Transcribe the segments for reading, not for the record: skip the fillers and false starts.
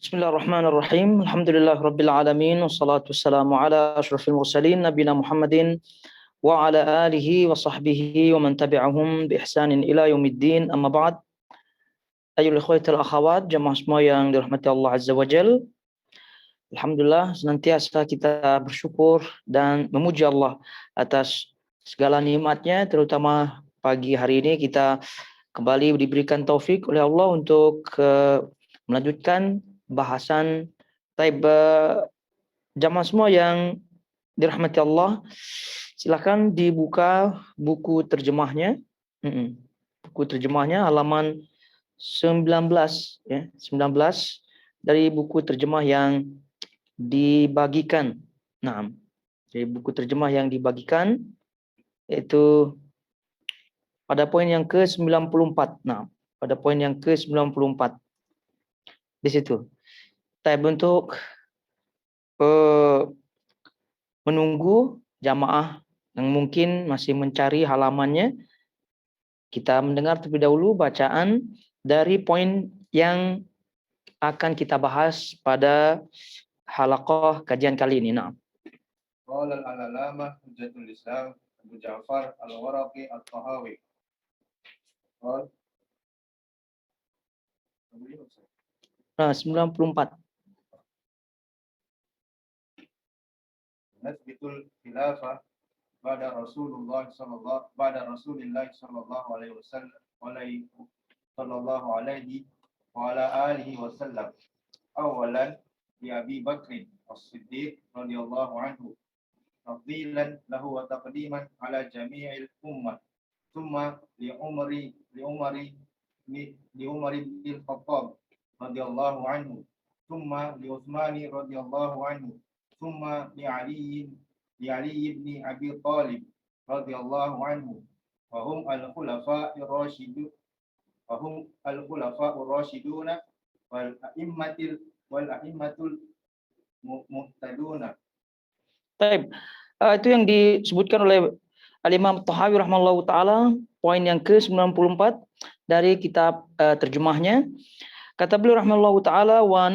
Bismillahirrahmanirrahim. Alhamdulillahirabbil alamin wassalatu wassalamu ala asyrafil mursalin nabiyina Muhammadin wa ala alihi wa sahbihi wa man tabi'ahum bi ihsanin ila yaumiddin. Amma ba'd. Ayyuhal ikhwatul akhawat, jemaah semua yang dirahmati Allah Azza wa Jal. Alhamdulillah senantiasa kita bersyukur dan memuji Allah atas segala nikmatnya, terutama pagi hari ini kita kembali diberikan taufik oleh Allah untuk melanjutkan bahasan jamaah semua yang dirahmati Allah. Silakan dibuka buku terjemahnya. Buku terjemahnya halaman 19 ya, 19 dari buku terjemah yang dibagikan. Nah, dari buku terjemah yang dibagikan yaitu pada poin yang ke-94. Nah, pada poin yang ke-94. Di situ. Untuk menunggu jamaah yang mungkin masih mencari halamannya, kita mendengar terlebih dahulu bacaan dari poin yang akan kita bahas pada halaqah kajian kali ini. Nah. Qala al-alamah Hujjatul Islam Abu Ja'far Al-Waraqi At-Tahawi. 94. Nasbitul khilafah ba'da Rasulillah sallallahu alaihi wasallam wa ala alihi wasallam. Awalan li Abi Bakr As-Siddiq radhiyallahu anhu, tafdilan lahu wa taqdiman ala jami'il ummah. Thumma li Umari bin Khattab radhiyallahu anhu, thumma li Utsmani radhiyallahu anhu, thumma li Ali ibn Abi Thalib radhiyallahu anhu, wa hum al-khulafa'ir rasyidun wal a'immatul muhtaduna. Itu yang disebutkan oleh Al-Imam Tahawi rahimahullahu taala, poin yang ke-94 dari kitab terjemahnya. Kata beliau rahimahullahu taala, wa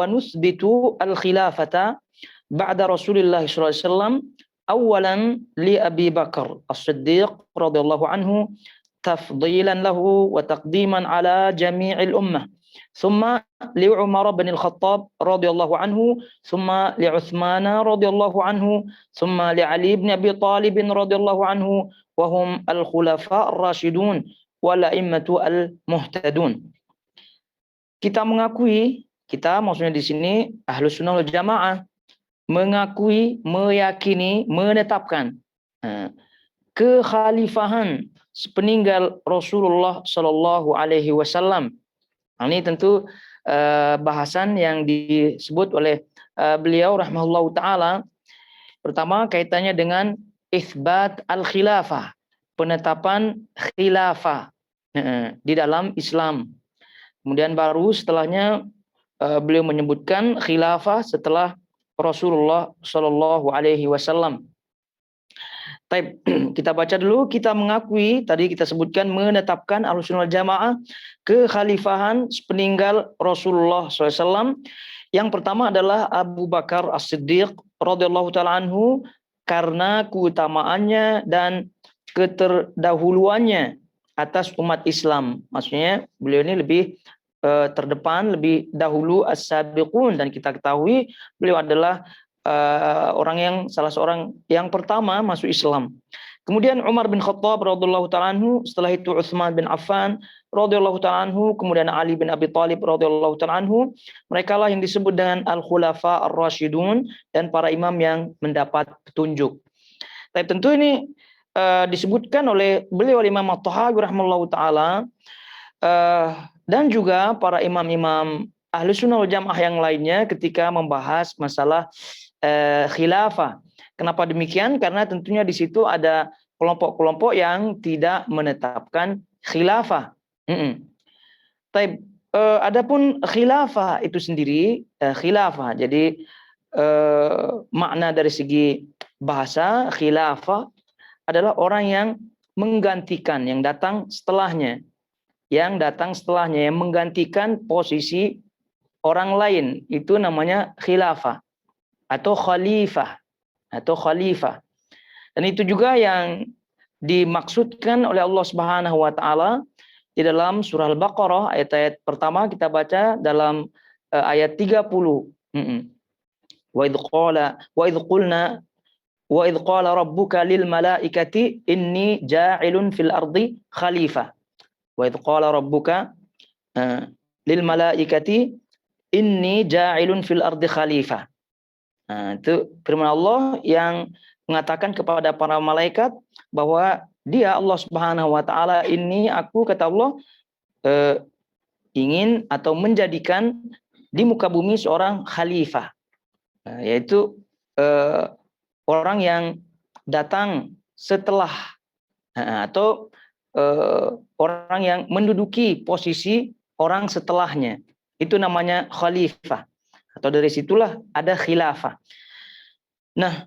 nusbitu al-khilafata ba'da Rasulillah sallallahu alaihi wasallam awalan li Abi Bakar As-Siddiq radhiyallahu anhu, tafdilan lahu wa taqdiman ala jami'il ummah. ثم لعمر بن الخطاب رضي الله عنه، ثم لعثمان رضي الله عنه، ثم لعلي بن أبي طالب رضي الله عنه، وهم الخلفاء الراشدون والأئمة المهتدون. Kita maksudnya di sini Ahlus Sunnah wal Jamaah mengakui, meyakini, menetapkan kekhalifahan sepeninggal Rasulullah Shallallahu Alaihi Wasallam. Ini tentu bahasan yang disebut oleh beliau rahimahullahu taala. Pertama kaitannya dengan itsbat al-khilafah, penetapan khilafah di dalam Islam. Kemudian baru setelahnya beliau menyebutkan khilafah setelah Rasulullah Shallallahu Alaihi Wasallam. Kita baca dulu. Kita mengakui, tadi kita sebutkan, menetapkan Ahlussunnah wal Jamaah kekhalifahan sepeninggal Rasulullah SAW. Yang pertama adalah Abu Bakar As-Siddiq radhiyallahu taala anhu, karena keutamaannya dan keterdahuluannya atas umat Islam. Maksudnya beliau ini lebih terdepan, lebih dahulu as-sabiqun, dan kita ketahui beliau adalah salah seorang yang pertama masuk Islam. Kemudian Umar bin Khattab radhiyallahu taala anhu, setelah itu Utsman bin Affan radhiyallahu taala anhu, kemudian Ali bin Abi Thalib radhiyallahu taala anhu. Mereka lah yang disebut dengan al-khulafa ar-rasyidun, dan para imam yang mendapat petunjuk. Tapi tentu ini disebutkan oleh beliau Imam At-Tahawi rahimahullahu taala, dan juga para imam-imam Ahlus Sunnah wal Jamaah yang lainnya ketika membahas masalah khilafah. Kenapa demikian? Karena tentunya di situ ada kelompok-kelompok yang tidak menetapkan khilafah. Adapun khilafah itu sendiri, khilafah. Jadi makna dari segi bahasa, khilafah adalah orang yang menggantikan, yang datang setelahnya, yang menggantikan posisi orang lain, itu namanya khilafah atau khalifah Dan itu juga yang dimaksudkan oleh Allah Subhanahu wa taala di dalam surah Al-Baqarah ayat-ayat pertama kita baca dalam ayat 30. Wa idh qala rabbuka lil malaikati inni ja'ilun fil ardi khalifah. Wa idh qala rabbuka lil malaikati inni ja'ilun fil ardi khalifah. Itu firman Allah yang mengatakan kepada para malaikat bahwa dia Allah Subhanahu wa taala ini aku kata Allah ingin atau menjadikan di muka bumi seorang khalifah, yaitu orang yang datang setelah atau orang yang menduduki posisi orang setelahnya, itu namanya khalifah, atau dari situlah ada khilafah. Nah,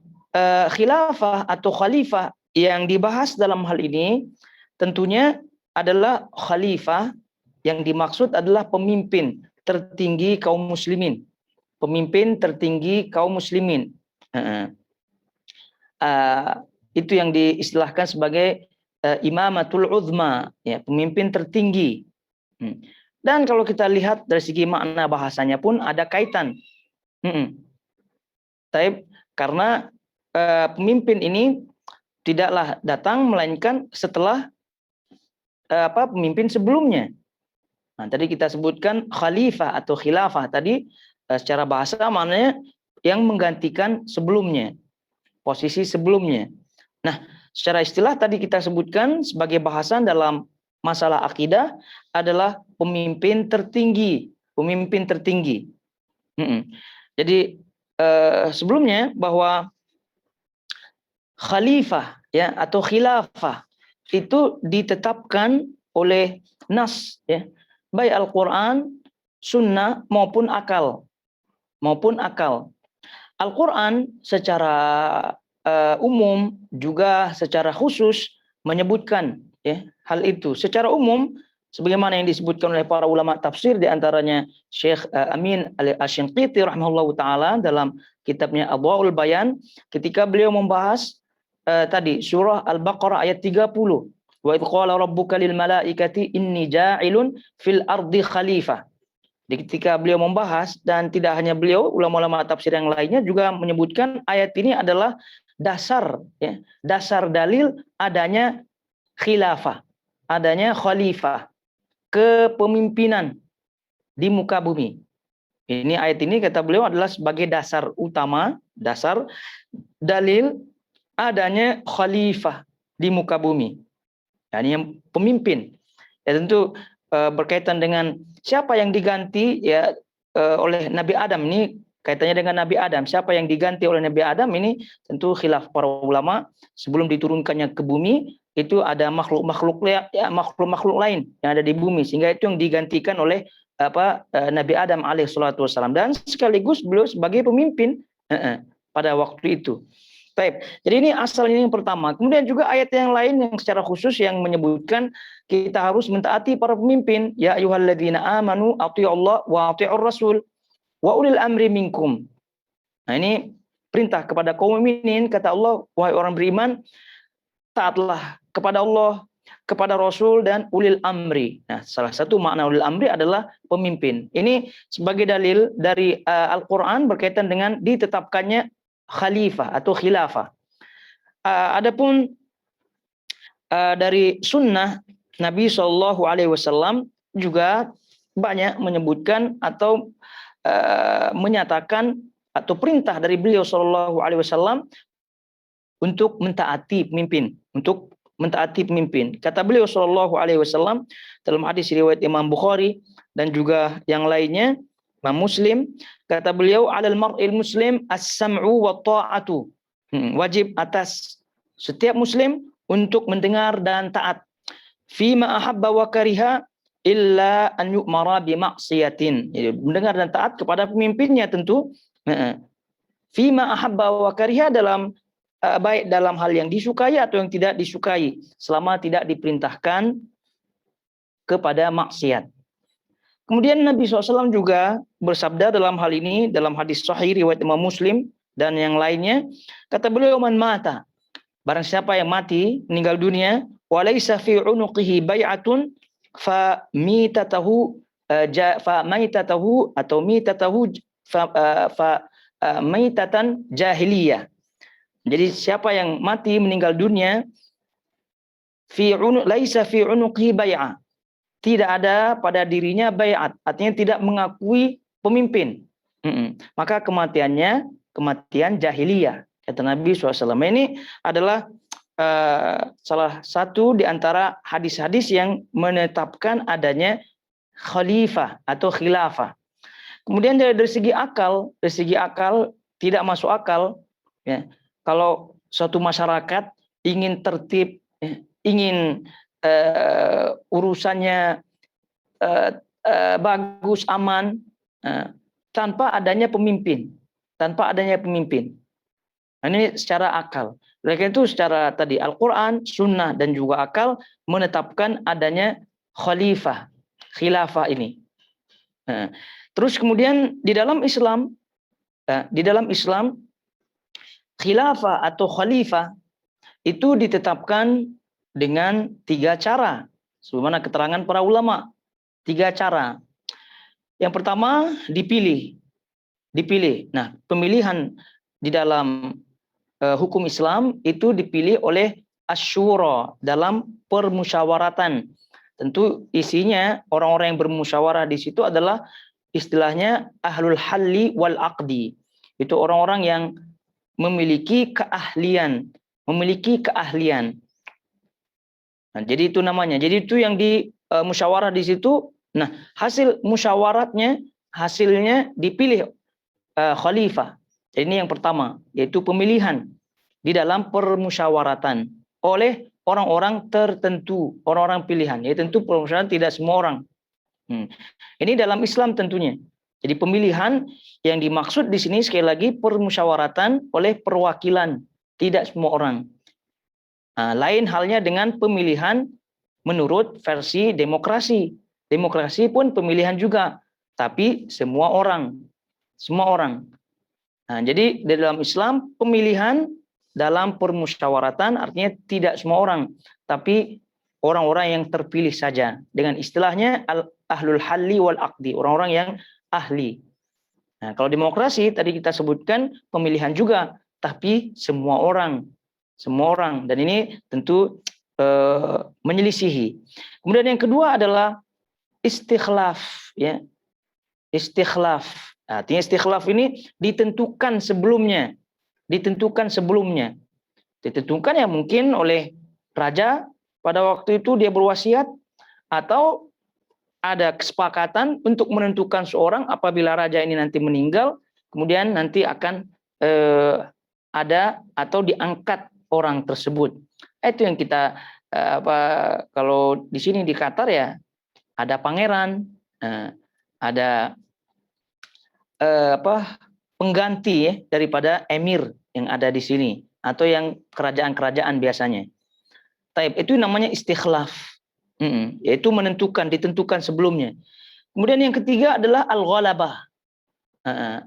khilafah atau khalifah yang dibahas dalam hal ini tentunya adalah khalifah yang dimaksud adalah pemimpin tertinggi kaum muslimin. Pemimpin tertinggi kaum muslimin. Itu yang diistilahkan sebagai imamatul uzma, ya, pemimpin tertinggi. Dan kalau kita lihat dari segi makna bahasanya pun ada kaitan. Karena pemimpin ini tidaklah datang melainkan setelah pemimpin sebelumnya. Nah, tadi kita sebutkan khalifah atau khilafah tadi secara bahasa maknanya yang menggantikan sebelumnya, posisi sebelumnya. Nah, secara istilah tadi kita sebutkan sebagai bahasan dalam masalah akidah adalah pemimpin tertinggi, pemimpin tertinggi. Jadi sebelumnya bahwa khalifah, ya, atau khilafah itu ditetapkan oleh nas, ya, baik Al-Quran, Sunnah maupun akal. Al-Quran secara umum juga secara khusus menyebutkan, ya, hal itu. Secara umum sebagaimana yang disebutkan oleh para ulama tafsir, di antaranya Syekh Amin Al-Ashinqiti rahimahullahu taala dalam kitabnya Adwaul Bayan, ketika beliau membahas tadi surah Al-Baqarah ayat 30. Wa idh qala rabbuka lil malaikati inni ja'ilun fil ardi khalifah. Jadi ketika beliau membahas, dan tidak hanya beliau, ulama-ulama tafsir yang lainnya juga menyebutkan ayat ini adalah dasar, ya, dasar dalil adanya khilafah, adanya khalifah, kepemimpinan di muka bumi. Ini ayat ini kata beliau adalah sebagai dasar utama, dasar dalil adanya khalifah di muka bumi. Yani yang pemimpin. Ya tentu berkaitan dengan siapa yang diganti, ya, oleh Nabi Adam, ini kaitannya dengan Nabi Adam. Siapa yang diganti oleh Nabi Adam ini tentu khilaf para ulama. Sebelum diturunkannya ke bumi itu ada makhluk-makhluk lain yang ada di bumi, sehingga itu yang digantikan oleh Nabi Adam alaihissalatu wassalam, dan sekaligus beliau sebagai pemimpin pada waktu itu. Baik. Jadi ini asalnya yang pertama. Kemudian juga ayat yang lain yang secara khusus yang menyebutkan kita harus mentaati para pemimpin. Ya ayyuhalladzina amanu athi'ullaha wa athi'ur rasul wa ulil amri minkum. Nah, ini perintah kepada kaum mukminin, kata Allah, wahai orang beriman, taatlah kepada Allah, kepada Rasul, dan ulil amri. Nah, salah satu makna ulil amri adalah pemimpin. Ini sebagai dalil dari Al-Quran berkaitan dengan ditetapkannya khalifah atau khilafah. Adapun dari sunnah Nabi SAW juga banyak menyebutkan atau menyatakan atau perintah dari beliau SAW untuk mentaati pemimpin, Kata beliau SAW dalam hadis riwayat Imam Bukhari dan juga yang lainnya, Imam Muslim, kata beliau, alal mar'il muslim as-sam'u wa ta'atu. Wajib atas setiap muslim untuk mendengar dan taat. Fima ahabba wa kariha illa an yu'mara bi maksiatin. Jadi mendengar dan taat kepada pemimpinnya tentu. Fima ahabba wa kariha dalam baik dalam hal yang disukai atau yang tidak disukai, selama tidak diperintahkan kepada maksiat. Kemudian Nabi SAW juga bersabda dalam hal ini, dalam hadis sahih riwayat Imam Muslim dan yang lainnya, kata beliau, man mata, barang siapa yang mati, meninggal dunia, walaysa fi unuqihi bai'atun fa mitatahu fa maitatahu atau mitatahu fa maitatan jahiliyah. Jadi siapa yang mati meninggal dunia, laisa fi unuqihi bai'ah, tidak ada pada dirinya bai'at, artinya tidak mengakui pemimpin. Maka kematiannya kematian jahiliyah. Kata Nabi SAW. Ini adalah salah satu di antara hadis-hadis yang menetapkan adanya khalifah atau khilafah. Kemudian dari segi akal tidak masuk akal. Ya, kalau suatu masyarakat ingin tertib, ingin urusannya bagus, aman, tanpa adanya pemimpin. Nah, ini secara akal. Oleh karena itu secara tadi Al-Quran, Sunnah dan juga akal menetapkan adanya khilafah ini. Terus kemudian di dalam Islam khilafah atau khalifah itu ditetapkan dengan 3 cara. Sebagaimana keterangan para ulama, 3 cara. Yang pertama dipilih. Nah, pemilihan di dalam hukum Islam itu dipilih oleh asyura dalam permusyawaratan. Tentu isinya orang-orang yang bermusyawarah di situ adalah istilahnya ahlul halli wal aqdi. Itu orang-orang yang memiliki keahlian. Nah, jadi itu namanya. Jadi itu yang di musyawarah di situ. Nah, hasil musyawaratnya, hasilnya dipilih khalifah. Ini yang pertama, yaitu pemilihan di dalam permusyawaratan oleh orang-orang tertentu, orang-orang pilihan. Ya tentu permusyawaratan tidak semua orang. Ini dalam Islam tentunya. Jadi pemilihan yang dimaksud di sini sekali lagi permusyawaratan oleh perwakilan, tidak semua orang. Nah, lain halnya dengan pemilihan menurut versi demokrasi. Demokrasi pun pemilihan juga, tapi semua orang. Nah, jadi di dalam Islam pemilihan dalam permusyawaratan artinya tidak semua orang, tapi orang-orang yang terpilih saja. Dengan istilahnya ahlul halli wal aqdi, orang-orang yang ahli. Nah, kalau demokrasi tadi kita sebutkan pemilihan juga, tapi semua orang. Dan ini tentu menyelisihi. Kemudian yang kedua adalah istikhlaf, ya. Istikhlaf. Artinya istikhlaf ini ditentukan sebelumnya. Ditentukan ya mungkin oleh raja pada waktu itu dia berwasiat, atau ada kesepakatan untuk menentukan seorang apabila raja ini nanti meninggal, kemudian nanti akan ada atau diangkat orang tersebut. Itu yang kita kalau di sini di Qatar ya ada pangeran, ada pengganti ya, daripada emir yang ada di sini atau yang kerajaan-kerajaan biasanya. Itu namanya istikhlaf, yaitu ditentukan sebelumnya. Kemudian yang ketiga adalah al-ghalabah.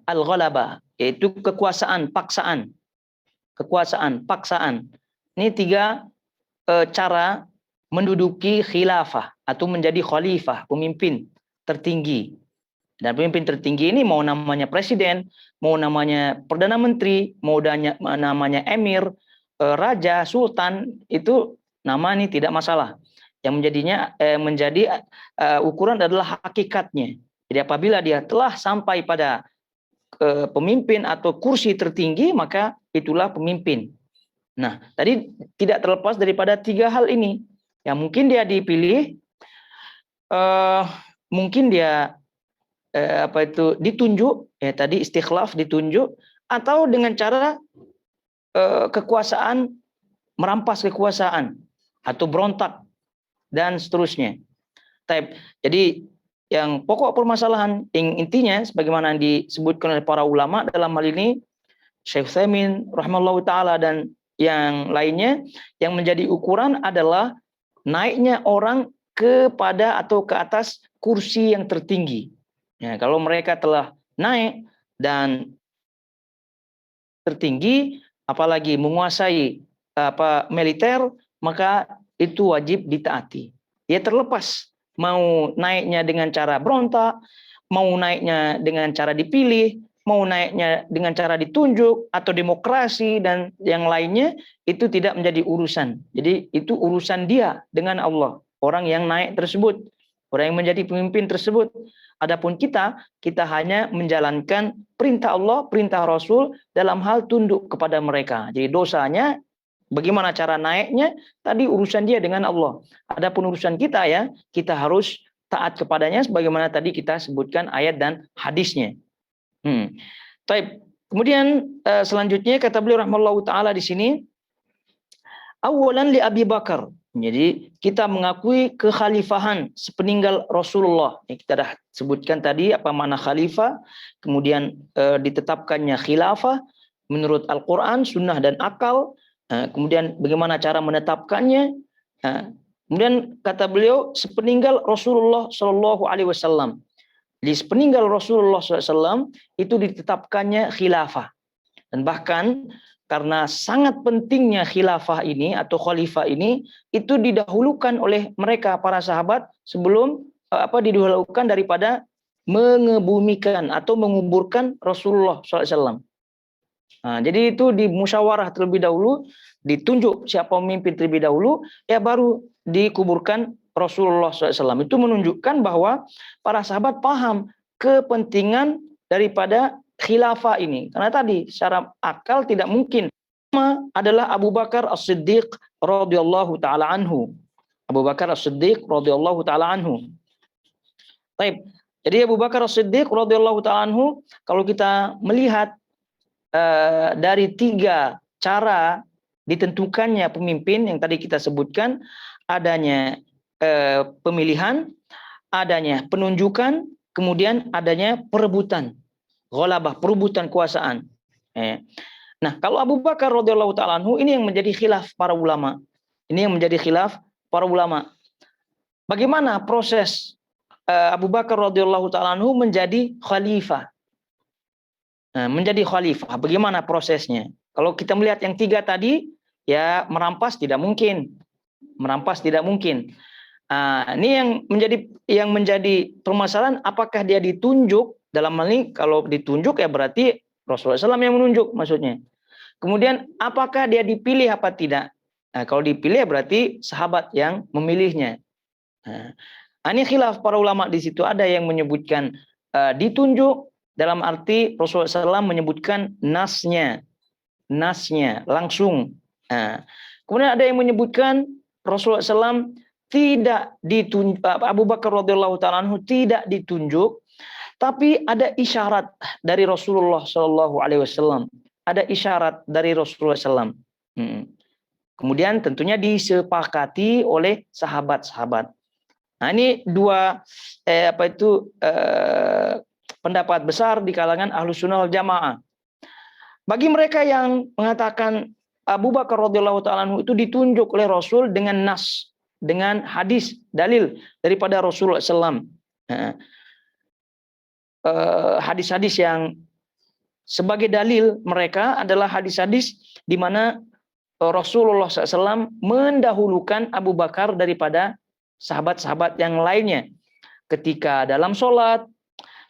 Al-ghalabah yaitu kekuasaan, paksaan. Ini 3 cara menduduki khilafah atau menjadi khalifah, pemimpin tertinggi. Dan pemimpin tertinggi ini mau namanya presiden, mau namanya perdana menteri, mau namanya emir, raja, sultan, itu nama ini tidak masalah. Yang menjadi ukuran adalah hakikatnya. Jadi apabila dia telah sampai pada pemimpin atau kursi tertinggi, maka itulah pemimpin. Nah, tadi tidak terlepas daripada 3 hal ini. Yang mungkin dia dipilih, mungkin dia ditunjuk, ya tadi istikhlaf, ditunjuk, atau dengan cara kekuasaan, merampas kekuasaan atau berontak dan seterusnya. Jadi yang pokok permasalahan intinya sebagaimana disebutkan oleh para ulama dalam hal ini Syekh Utsaimin rahimahullahu taala dan yang lainnya, yang menjadi ukuran adalah naiknya orang kepada atau ke atas kursi yang tertinggi. Ya, kalau mereka telah naik dan tertinggi, apalagi menguasai militer, maka itu wajib ditaati. Ya terlepas mau naiknya dengan cara berontak, mau naiknya dengan cara dipilih, mau naiknya dengan cara ditunjuk atau demokrasi dan yang lainnya, itu tidak menjadi urusan. Jadi itu urusan dia dengan Allah, orang yang naik tersebut, orang yang menjadi pemimpin tersebut. Adapun kita hanya menjalankan perintah Allah, perintah Rasul dalam hal tunduk kepada mereka. Jadi dosanya, bagaimana cara naiknya, tadi urusan dia dengan Allah. Adapun urusan kita ya, kita harus taat kepadanya sebagaimana tadi kita sebutkan ayat dan hadisnya. Taib. Kemudian selanjutnya kata beliau rahimahullahu taala di sini, awalan li Abi Bakar. Jadi kita mengakui kekhalifahan sepeninggal Rasulullah. Kita dah sebutkan tadi apa makna khalifah, kemudian ditetapkannya khilafah menurut Al-Quran, sunnah dan akal. Kemudian bagaimana cara menetapkannya. Kemudian kata beliau sepeninggal Rasulullah Shallallahu Alaihi Wasallam. Di sepeninggal Rasulullah SAW itu ditetapkannya khilafah. Dan bahkan karena sangat pentingnya khilafah ini atau khalifah ini, itu didahulukan oleh mereka para sahabat sebelum didahulukan daripada mengebumikan atau menguburkan Rasulullah SAW. Nah, jadi itu di musyawarah terlebih dahulu, ditunjuk siapa pemimpin terlebih dahulu, ya baru dikuburkan Rasulullah SAW. Itu menunjukkan bahwa para sahabat paham kepentingan daripada khilafah ini. Karena tadi secara akal tidak mungkin. Pertama adalah Abu Bakar As-Siddiq radhiyallahu taala anhu. Abu Bakar As-Siddiq radhiyallahu taala anhu. Baik. Jadi Abu Bakar As-Siddiq radhiyallahu taala anhu, kalau kita melihat dari 3 cara ditentukannya pemimpin yang tadi kita sebutkan, adanya pemilihan, adanya penunjukan, kemudian adanya perebutan, ghalabah, perebutan kuasaan. Nah, kalau Abu Bakar radhiyallahu taala anhu, ini yang menjadi khilaf para ulama. Ini yang menjadi khilaf para ulama. Bagaimana proses Abu Bakar radhiyallahu taala anhu menjadi khalifah? Menjadi khalifah, bagaimana prosesnya? Kalau kita melihat yang 3 tadi, ya merampas tidak mungkin. Merampas tidak mungkin. Ini yang menjadi permasalahan, apakah dia ditunjuk? Dalam hal ini kalau ditunjuk ya berarti Rasulullah SAW yang menunjuk maksudnya. Kemudian apakah dia dipilih apa tidak? Kalau dipilih ya berarti sahabat yang memilihnya. Ini khilaf para ulama di situ. Ada yang menyebutkan ditunjuk dalam arti Rasulullah SAW menyebutkan nasnya langsung. Kemudian ada yang menyebutkan Rasulullah SAW tidak ditunjuk, Abu Bakar radhiyallahu taala anhu tidak ditunjuk, tapi ada isyarat dari Rasulullah Shallallahu Alaihi Wasallam. Ada isyarat dari Rasulullah SAW. Kemudian tentunya disepakati oleh sahabat-sahabat. Nah, ini 2 pendapat besar di kalangan Ahlus Sunnah wal Jamaah. Bagi mereka yang mengatakan Abu Bakar radhiyallahu taala anhu itu ditunjuk oleh Rasul dengan nas, dengan hadis, dalil daripada Rasulullah SAW. Hadis-hadis yang sebagai dalil mereka adalah hadis-hadis di mana Rasulullah SAW mendahulukan Abu Bakar daripada sahabat-sahabat yang lainnya. Ketika dalam sholat,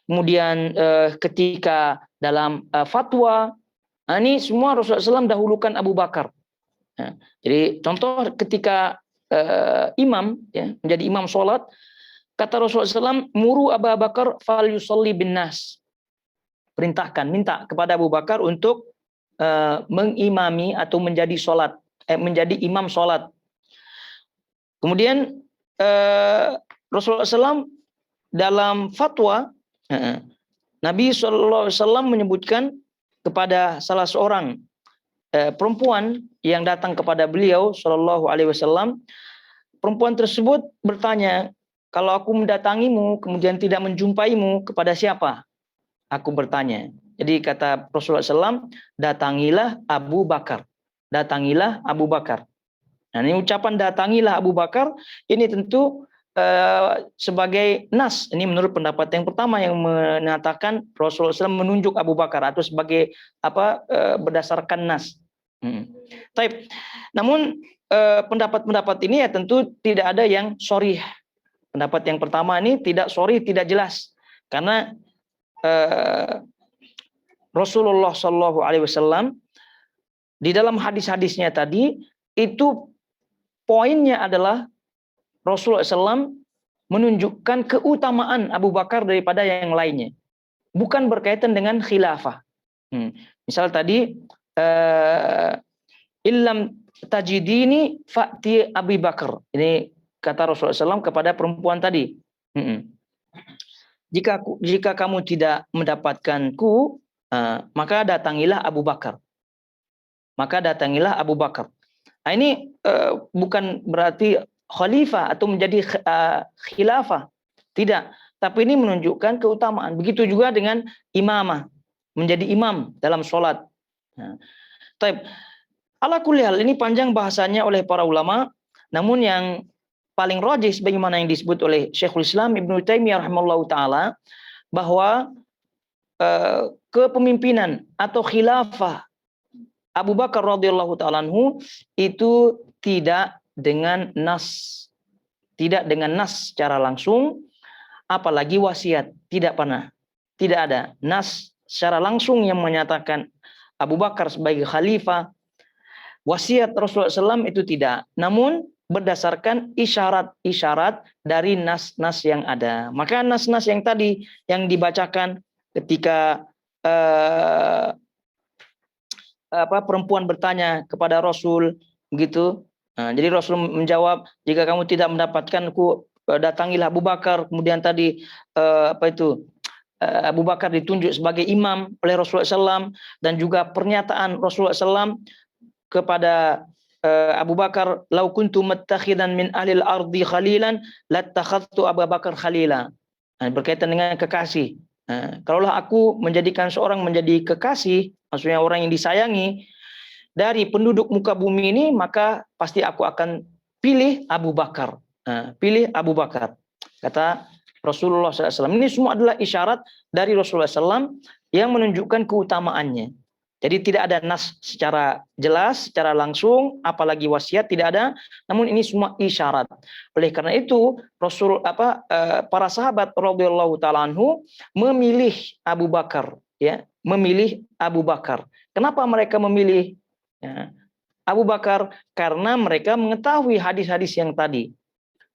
kemudian ketika dalam fatwa, ini semua Rasulullah SAW dahulukan Abu Bakar. Jadi contoh ketika imam ya, menjadi imam sholat, kata Rasulullah SAW, muru Abu Bakar fal yusalli bin nas. Perintahkan, minta kepada Abu Bakar untuk mengimami atau menjadi sholat, menjadi imam sholat. Kemudian Rasulullah SAW dalam fatwa, Nabi SAW menyebutkan kepada salah seorang perempuan yang datang kepada beliau Shallallahu Alaihi Wasallam. Perempuan tersebut bertanya, kalau aku mendatangimu kemudian tidak menjumpaimu, kepada siapa aku bertanya? Jadi kata Rasulullah SAW, datangilah Abu Bakar. Datangilah Abu Bakar. Nah, ini ucapan datangilah Abu Bakar, ini tentu sebagai nas. Ini menurut pendapat yang pertama yang menyatakan Rasulullah SAW menunjuk Abu Bakar atau sebagai berdasarkan nas. Taib. Namun pendapat-pendapat ini ya tentu tidak ada yang sharih. Pendapat yang pertama ini tidak sharih, tidak jelas, karena Rasulullah SAW di dalam hadis-hadisnya tadi itu poinnya adalah Rasulullah SAW menunjukkan keutamaan Abu Bakar daripada yang lainnya, bukan berkaitan dengan khilafah. Misal tadi illam tajidini fa'ti Abu Bakar. Ini kata Rasulullah SAW kepada perempuan tadi. Jika kamu tidak mendapatkanku, maka datangilah Abu Bakar. Maka datangilah Abu Bakar. Nah, ini bukan berarti khalifah atau menjadi khilafah. Tidak. Tapi ini menunjukkan keutamaan. Begitu juga dengan imamah. Menjadi imam dalam sholat. Taib. Ala kulli hal, ini panjang bahasanya oleh para ulama. Namun yang paling rajih sebagaimana yang disebut oleh Syekhul Islam Ibnu Taimiyah rahimahullahu taala, bahwa kepemimpinan atau khilafah Abu Bakar radhiyallahu ta'ala anhu itu tidak dengan nas secara langsung, apalagi wasiat, tidak pernah. Tidak ada nas secara langsung yang menyatakan Abu Bakar sebagai khalifah. Wasiat Rasulullah SAW itu tidak. Namun berdasarkan isyarat-isyarat dari nas-nas yang ada. Maka nas-nas yang tadi yang dibacakan ketika perempuan bertanya kepada Rasul begitu. Jadi Rasul menjawab, jika kamu tidak mendapatkanku, datangilah Abu Bakar. Kemudian tadi Abu Bakar ditunjuk sebagai imam oleh Rasulullah SAW, dan juga pernyataan Rasulullah SAW kepada Abu Bakar, lau kuntu mattakhidan min ahlil ardi khalilan lattakhadtu Abu Bakar khalila. Berkaitan dengan kekasih. Kalaulah aku menjadikan seorang menjadi kekasih, maksudnya orang yang disayangi dari penduduk muka bumi ini, maka pasti aku akan pilih Abu Bakar. Pilih Abu Bakar, kata Rasulullah SAW. Ini semua adalah isyarat dari Rasulullah SAW yang menunjukkan keutamaannya. Jadi tidak ada nas secara jelas, secara langsung, apalagi wasiat tidak ada. Namun ini semua isyarat. Oleh karena itu para sahabat radhiyallahu ta'ala anhu memilih Abu Bakar, ya, memilih Abu Bakar. Kenapa mereka memilih Abu Bakar? Karena mereka mengetahui hadis-hadis yang tadi.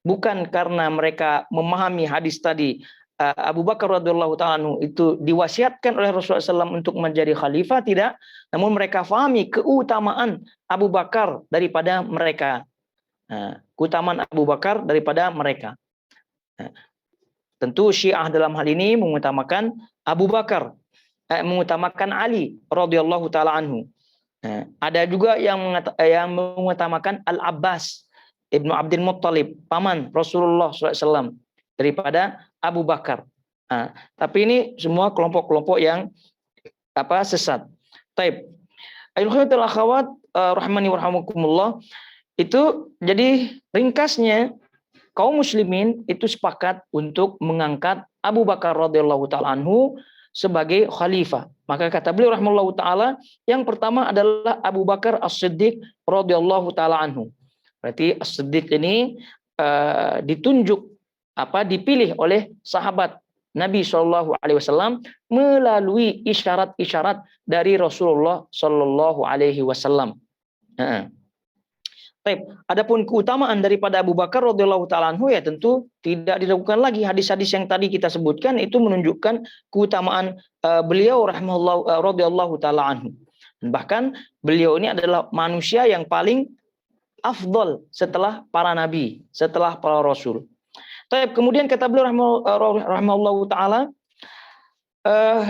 Bukan karena mereka memahami hadis tadi. Abu Bakar radhiyallahu ta'ala anhu itu diwasiatkan oleh Rasulullah SAW untuk menjadi khalifah, tidak. Namun mereka fahami keutamaan Abu Bakar daripada mereka. Keutamaan Abu Bakar daripada mereka. Tentu Syiah dalam hal ini mengutamakan Abu Bakar, mengutamakan Ali radhiyallahu ta'ala anhu. Ada juga yang mengutamakan Al-Abbas Ibnu Abdul Muttalib, paman Rasulullah SAW, daripada Abu Bakar. Tapi ini semua kelompok-kelompok yang sesat. Taib. Ayyuhal akhwat rahmani wa rahmakumullah. Itu jadi ringkasnya kaum muslimin itu sepakat untuk mengangkat Abu Bakar radhiyallahu ta'ala anhu sebagai khalifah. Maka kata beliau rahimahullahu ta'ala, yang pertama adalah Abu Bakar As-Siddiq radhiyallahu ta'ala anhu. Berarti As-Siddiq ini ditunjuk, dipilih oleh sahabat Nabi SAW melalui isyarat-isyarat dari Rasulullah SAW. Adapun keutamaan daripada Abu Bakar radhiyallahu ta'ala anhu, ya tentu tidak diragukan lagi. Hadis-hadis yang tadi kita sebutkan itu menunjukkan keutamaan beliau radhiyallahu ta'ala anhu. Bahkan beliau ini adalah manusia yang paling afdol setelah para nabi, setelah para rasul. Kemudian kata beliau rahimahullahu ta'ala,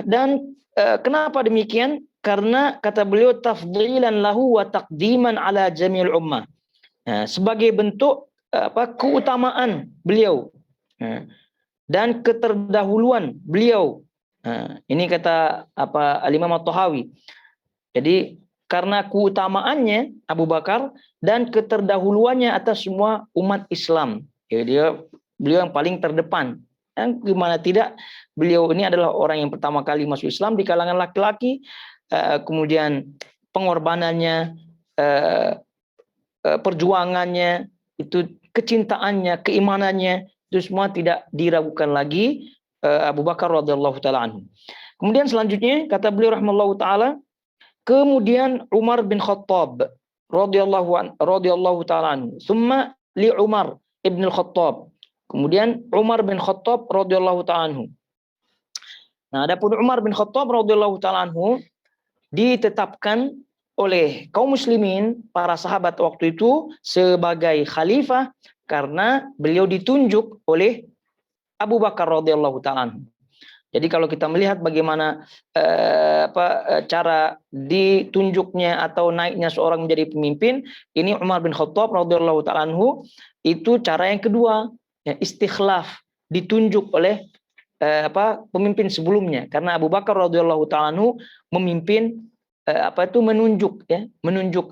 dan kenapa demikian? Karena kata beliau tafdilan lahu wa taqdiman ala jami'il ummah. Sebagai bentuk keutamaan beliau dan keterdahuluan beliau. Ini kata Al-Imam At-Tahawi. Jadi karena keutamaannya Abu Bakar dan keterdahuluannya atas semua umat Islam. Ya, dia beliau yang paling terdepan. Dan gimana tidak, beliau ini adalah orang yang pertama kali masuk Islam di kalangan laki-laki, kemudian pengorbanannya, perjuangannya, itu kecintaannya, keimanannya, itu semua tidak diragukan lagi Abu Bakar radhiyallahu taala anhu. Kemudian selanjutnya kata beliau rahimahullahu taala, kemudian Umar bin Khattab radhiyallahu taala anhu, summa li Umar ibn al-Khattab. Kemudian Umar bin Khattab radhiyallahu taala anhu. Nah, adapun Umar bin Khattab radhiyallahu taala anhu ditetapkan oleh kaum muslimin, para sahabat waktu itu, sebagai khalifah karena beliau ditunjuk oleh Abu Bakar radhiyallahu taala anhu. Jadi kalau kita melihat bagaimana cara ditunjuknya atau naiknya seorang menjadi pemimpin, ini Umar bin Khattab radhiyallahu taala anhu, itu cara yang kedua, ya, istikhlaf, ditunjuk oleh pemimpin sebelumnya, karena Abu Bakar radhiyallahu taala anhu memimpin menunjuk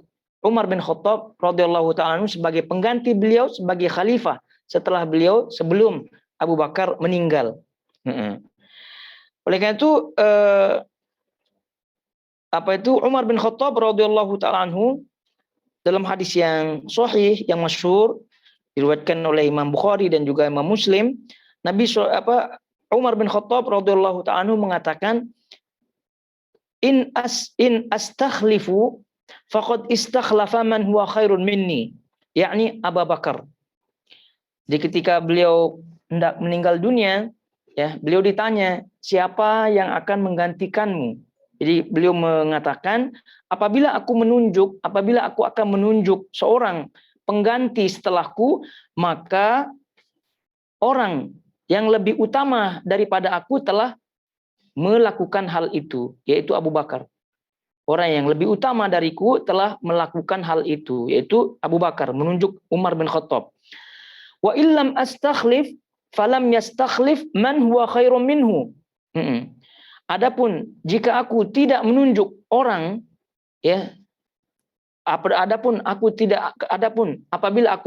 Umar bin Khattab radhiyallahu taala anhu sebagai pengganti beliau sebagai khalifah setelah beliau sebelum Abu Bakar meninggal. Oleh karena itu Umar bin Khattab radhiyallahu taala anhu dalam hadis yang sahih yang masyhur diriwayatkan oleh Imam Bukhari dan juga Imam Muslim, Umar bin Khattab radhiyallahu taala anhu mengatakan, in astakhlifu faqad istakhlafa man huwa khairun minni, yakni Abu Bakar. Jadi ketika beliau hendak meninggal dunia, ya, beliau ditanya, siapa yang akan menggantikanmu? Jadi beliau mengatakan, apabila aku akan menunjuk seorang pengganti setelahku, maka orang yang lebih utama daripada aku telah melakukan hal itu, yaitu Abu Bakar. Orang yang lebih utama dariku telah melakukan hal itu, yaitu Abu Bakar, menunjuk Umar bin Khattab. Wa illam astakhlif falam yastakhlif man huwa khairum minhu. Adapun jika aku tidak menunjuk orang, ya, apabila aku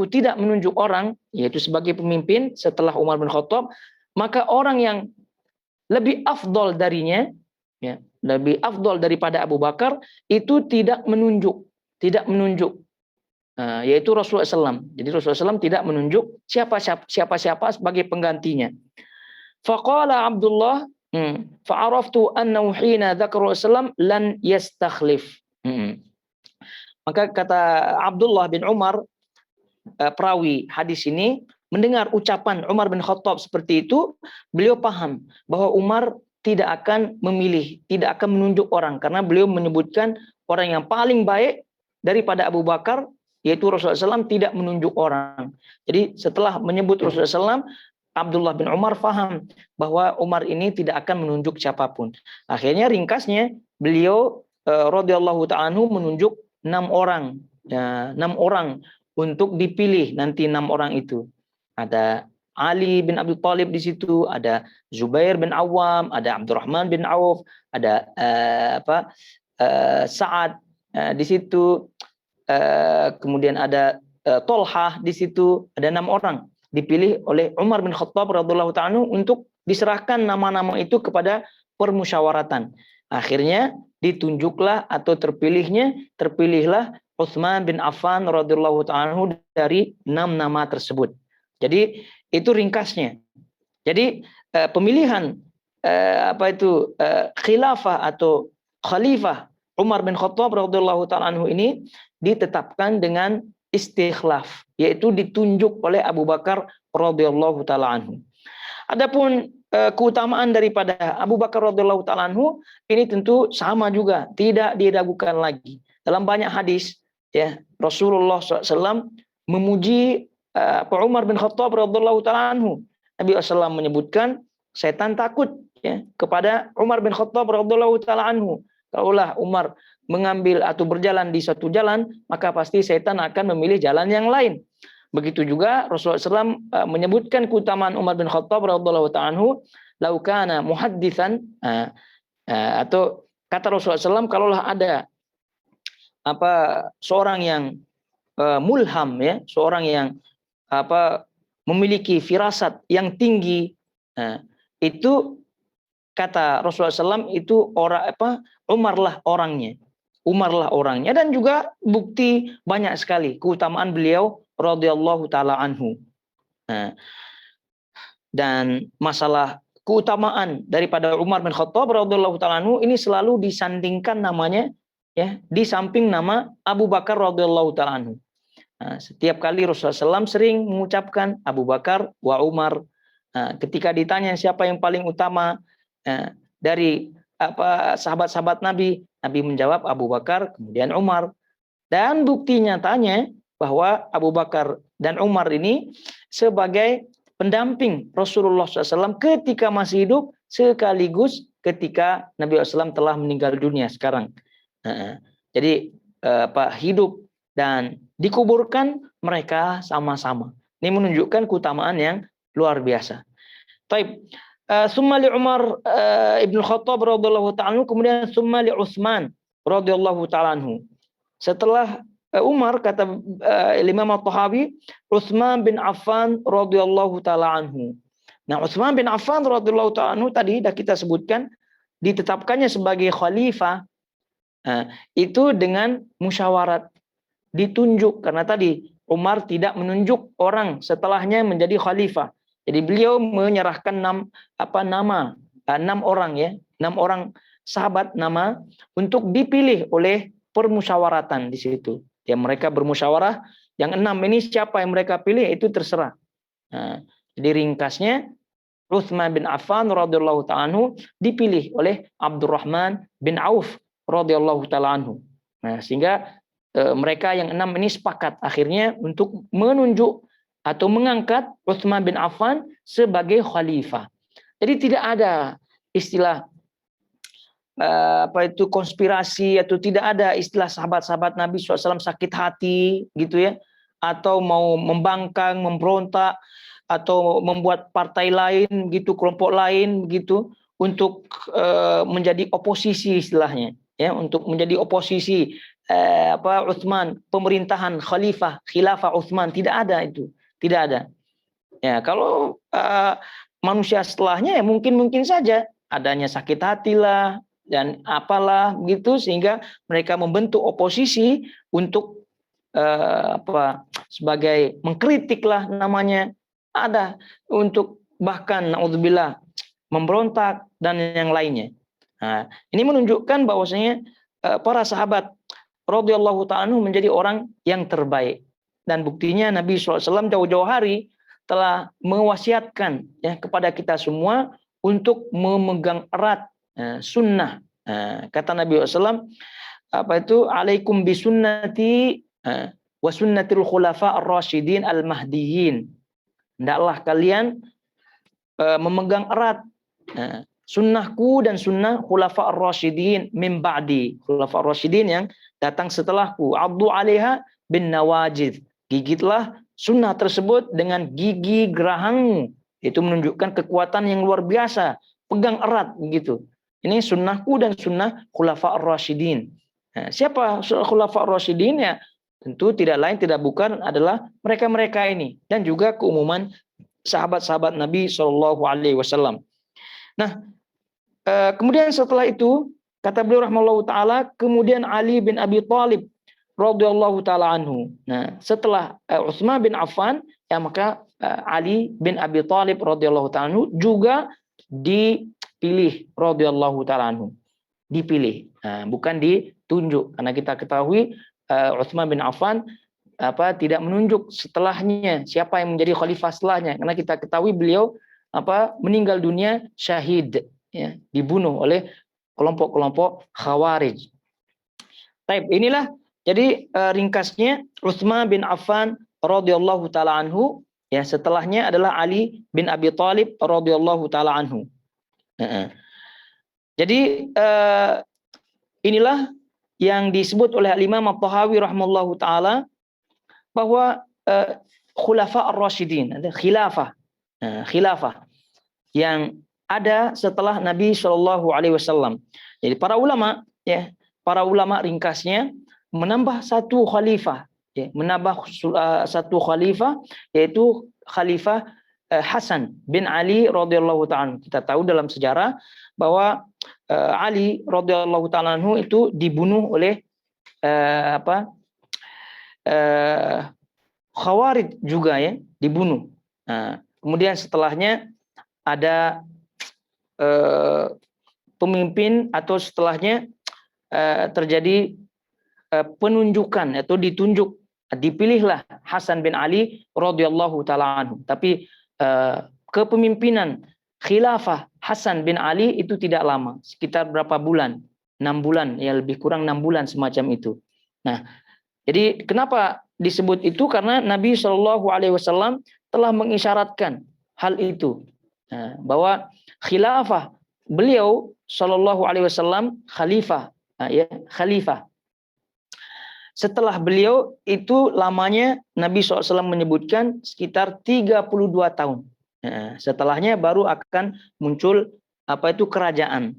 tidak menunjuk orang, yaitu sebagai pemimpin setelah Umar bin Khattab, maka orang yang lebih afdol darinya, ya, lebih afdol daripada Abu Bakar itu tidak menunjuk, yaitu Rasulullah SAW. Jadi Rasulullah SAW tidak menunjuk siapa-siapa sebagai penggantinya. Faqala Abdullah, fa'araftu annahu hina dzakara Rasulullah lan yastakhlif. Maka kata Abdullah bin Umar, perawi hadis ini, mendengar ucapan Umar bin Khattab seperti itu, beliau paham bahwa Umar tidak akan memilih, tidak akan menunjuk orang, karena beliau menyebutkan orang yang paling baik daripada Abu Bakar, yaitu Rasulullah SAW, tidak menunjuk orang. Jadi setelah menyebut Rasulullah SAW, Abdullah bin Umar paham bahwa Umar ini tidak akan menunjuk siapapun. Akhirnya ringkasnya, beliau radhiyallahu ta'ala anhu menunjuk 6 orang, ya, 6 orang untuk dipilih nanti 6 orang itu. Ada Ali bin Abi Thalib di situ, ada Zubair bin Awam, ada Abdurrahman bin Auf, ada Sa'ad di situ, kemudian ada Tolhah di situ, ada 6 orang dipilih oleh Umar bin Khattab radhiyallahu ta'ala untuk diserahkan nama-nama itu kepada permusyawaratan. Akhirnya ditunjuklah atau terpilihlah Utsman bin Affan radhiyallahu ta'ala dari 6 nama tersebut. Jadi itu ringkasnya. Jadi pemilihan khilafah atau khalifah Umar bin Khattab radhiyallahu ta'ala anhu ini ditetapkan dengan istikhlaf, yaitu ditunjuk oleh Abu Bakar radhiyallahu ta'ala anhu. Adapun keutamaan daripada Abu Bakar radhiyallahu ta'ala anhu ini tentu sama juga, tidak diragukan lagi. Dalam banyak hadis, ya, Rasulullah SAW memuji Umar bin Khattab radhiyallahu ta'ala anhu. Nabi SAW menyebutkan, setan takut, ya, kepada Umar bin Khattab radhiyallahu ta'ala anhu. Kalaulah Umar mengambil atau berjalan di satu jalan, maka pasti setan akan memilih jalan yang lain. Begitu juga Rasulullah SAW menyebutkan keutamaan Umar bin Khattab radhiyallahu ta'ala anhu, lau kana muhadditsan, atau kata Rasulullah SAW, kalaulah ada seorang yang mulham, ya, seorang yang memiliki firasat yang tinggi, itu kata Rasulullah SAW itu Umarlah orangnya. Umarlah orangnya, dan juga bukti banyak sekali keutamaan beliau radhiyallahu taala anhu. Dan masalah keutamaan daripada Umar bin Khattab radhiyallahu taala anhu ini selalu disandingkan namanya ya di samping nama Abu Bakar radhiyallahu taala anhu. Setiap kali Rasulullah SAW sering mengucapkan Abu Bakar wa Umar. Ketika ditanya siapa yang paling utama dari sahabat-sahabat Nabi, Nabi menjawab Abu Bakar, kemudian Umar. Dan bukti nyatanya bahwa Abu Bakar dan Umar ini sebagai pendamping Rasulullah SAW ketika masih hidup, sekaligus ketika Nabi SAW telah meninggal dunia sekarang. Jadi hidup dan dikuburkan mereka sama-sama. Ini menunjukkan keutamaan yang luar biasa. Taib. Summa li Umar ibn Khattab radhiyallahu ta'ala, kemudian summa li Utsman radhiyallahu ta'ala anhu. Setelah Umar, kata Imam At-Tahawi, Utsman bin Affan radhiyallahu ta'ala anhu. Nah, Utsman bin Affan radhiyallahu ta'ala anhu tadi dah kita sebutkan ditetapkannya sebagai khalifah itu dengan musyawarat, ditunjuk, karena tadi Umar tidak menunjuk orang setelahnya menjadi khalifah. Jadi beliau menyerahkan 6 orang sahabat nama untuk dipilih oleh permusyawaratan di situ. Ya, mereka bermusyawarah, yang 6 ini siapa yang mereka pilih itu terserah. Jadi ringkasnya Utsman bin Affan radhiyallahu ta'ala anhu dipilih oleh Abdurrahman bin Auf radhiyallahu ta'ala anhu. Nah, sehingga mereka yang 6 ini sepakat akhirnya untuk menunjuk atau mengangkat Utsman bin Affan sebagai khalifah. Jadi tidak ada istilah konspirasi, atau tidak ada istilah sahabat-sahabat Nabi SAW sakit hati gitu ya, atau mau membangkang, memberontak, atau membuat partai lain gitu, kelompok lain gitu untuk menjadi oposisi istilahnya ya, untuk menjadi oposisi Utsman, pemerintahan khilafah Utsman. Tidak ada itu. Tidak ada. Ya, kalau manusia setelahnya ya mungkin saja adanya sakit hati lah dan apalah begitu, sehingga mereka membentuk oposisi untuk sebagai mengkritik lah namanya, ada untuk bahkan naudzubillah memberontak dan yang lainnya. Nah, ini menunjukkan bahwasanya para sahabat radhiyallahu ta'ala menjadi orang yang terbaik. Dan buktinya Nabi SAW jauh-jauh hari telah mewasiatkan ya kepada kita semua untuk memegang erat sunnah. Kata Nabi SAW, alaikum bisunnati wa sunnatil khulafa ar-rasyidin al-mahdiyyin. Hendaklah kalian memegang erat sunnahku dan sunnah khulafa ar-rasyidin min ba'di. Khulafa ar-rasyidin yang datang setelahku. Abdu 'alaiha bin nawajid. Gigitlah sunnah tersebut dengan gigi gerahangmu. Itu menunjukkan kekuatan yang luar biasa. Pegang erat begitu. Ini sunnahku dan sunnah khulafa ar-rasyidin. Nah, siapa khulafa ar-rasyidin? Ya, tentu tidak lain tidak bukan adalah mereka-mereka ini, dan juga keumuman sahabat-sahabat Nabi SAW. Nah, kemudian setelah itu kata beliau rahimahullahu taala, kemudian Ali bin Abi Thalib radhiyallahu taala anhu. Nah, setelah Utsman bin Affan, ya maka Ali bin Abi Thalib radhiyallahu taala anhu juga dipilih radhiyallahu taala anhu. Dipilih, bukan ditunjuk, karena kita ketahui Utsman bin Affan tidak menunjuk setelahnya siapa yang menjadi khalifah setelahnya, karena kita ketahui beliau meninggal dunia syahid ya, dibunuh oleh kelompok-kelompok Khawarij. Baik, inilah jadi ringkasnya Utsman bin Affan radhiyallahu taala anhu, ya, setelahnya adalah Ali bin Abi Thalib radhiyallahu taala anhu. Jadi inilah yang disebut oleh Imam At-Tahawi rahimahullahu taala bahwa khulafa ar-rasyidin, ada khilafah yang ada setelah Nabi SAW. Jadi para ulama ringkasnya menambah satu khalifah, ya, yaitu Khalifah Hasan bin Ali radhiyallahu ta'ala. Kita tahu dalam sejarah bahwa Ali radhiyallahu ta'ala itu dibunuh oleh Khawarij juga ya, dibunuh. Nah, kemudian setelahnya ada pemimpin atau setelahnya terjadi penunjukan atau dipilihlah Hasan bin Ali radhiyallahu taala anhu. Tapi kepemimpinan khilafah Hasan bin Ali itu tidak lama, sekitar berapa bulan? 6 bulan, ya lebih kurang 6 bulan semacam itu. Nah, jadi kenapa disebut itu? Karena Nabi Shallallahu Alaihi Wasallam telah mengisyaratkan hal itu, bahwa khilafah beliau Shallallahu Alaihi Wasallam khalifah, khalifah. Setelah beliau itu lamanya Nabi SAW menyebutkan sekitar 32 tahun. Setelahnya baru akan muncul kerajaan,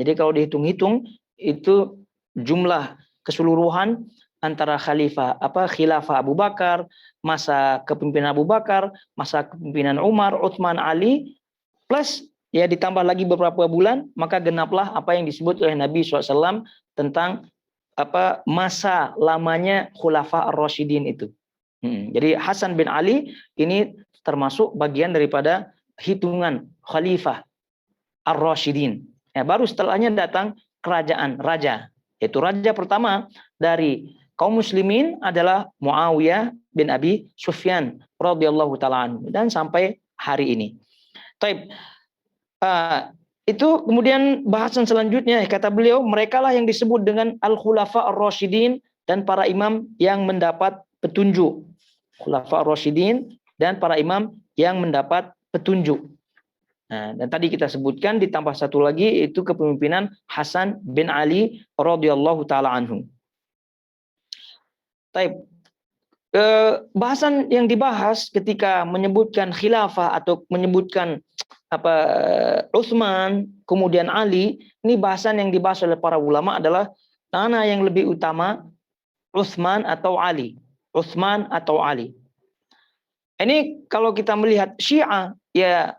Jadi kalau dihitung-hitung itu jumlah keseluruhan antara khilafah Abu Bakar, masa kepemimpinan Abu Bakar, masa kepemimpinan Umar, Utsman, Ali, plus ya ditambah lagi beberapa bulan, maka genaplah apa yang disebut oleh Nabi SAW tentang masa lamanya Khulafa Ar-Rasyidin itu. Jadi Hasan bin Ali ini termasuk bagian daripada hitungan Khalifah Ar-Rasyidin. Ya, baru setelahnya datang kerajaan raja. Yaitu raja pertama dari kaum muslimin adalah Muawiyah bin Abi Sufyan radhiyallahu taala anhu, dan sampai hari ini. Taib. Itu kemudian bahasan selanjutnya, kata beliau, merekalah yang disebut dengan Al-Khulafa Ar-Rasyidin dan para imam yang mendapat petunjuk. Khulafa Ar-Rasyidin dan para imam yang mendapat petunjuk. Nah, dan tadi kita sebutkan ditambah satu lagi, itu kepemimpinan Hasan bin Ali radhiyallahu taala anhu. Taib. Bahasan yang dibahas ketika menyebutkan khilafah atau menyebutkan Utsman, kemudian Ali, ini bahasan yang dibahas oleh para ulama adalah mana yang lebih utama, Utsman atau Ali. Utsman atau Ali. Ini kalau kita melihat Syiah, ya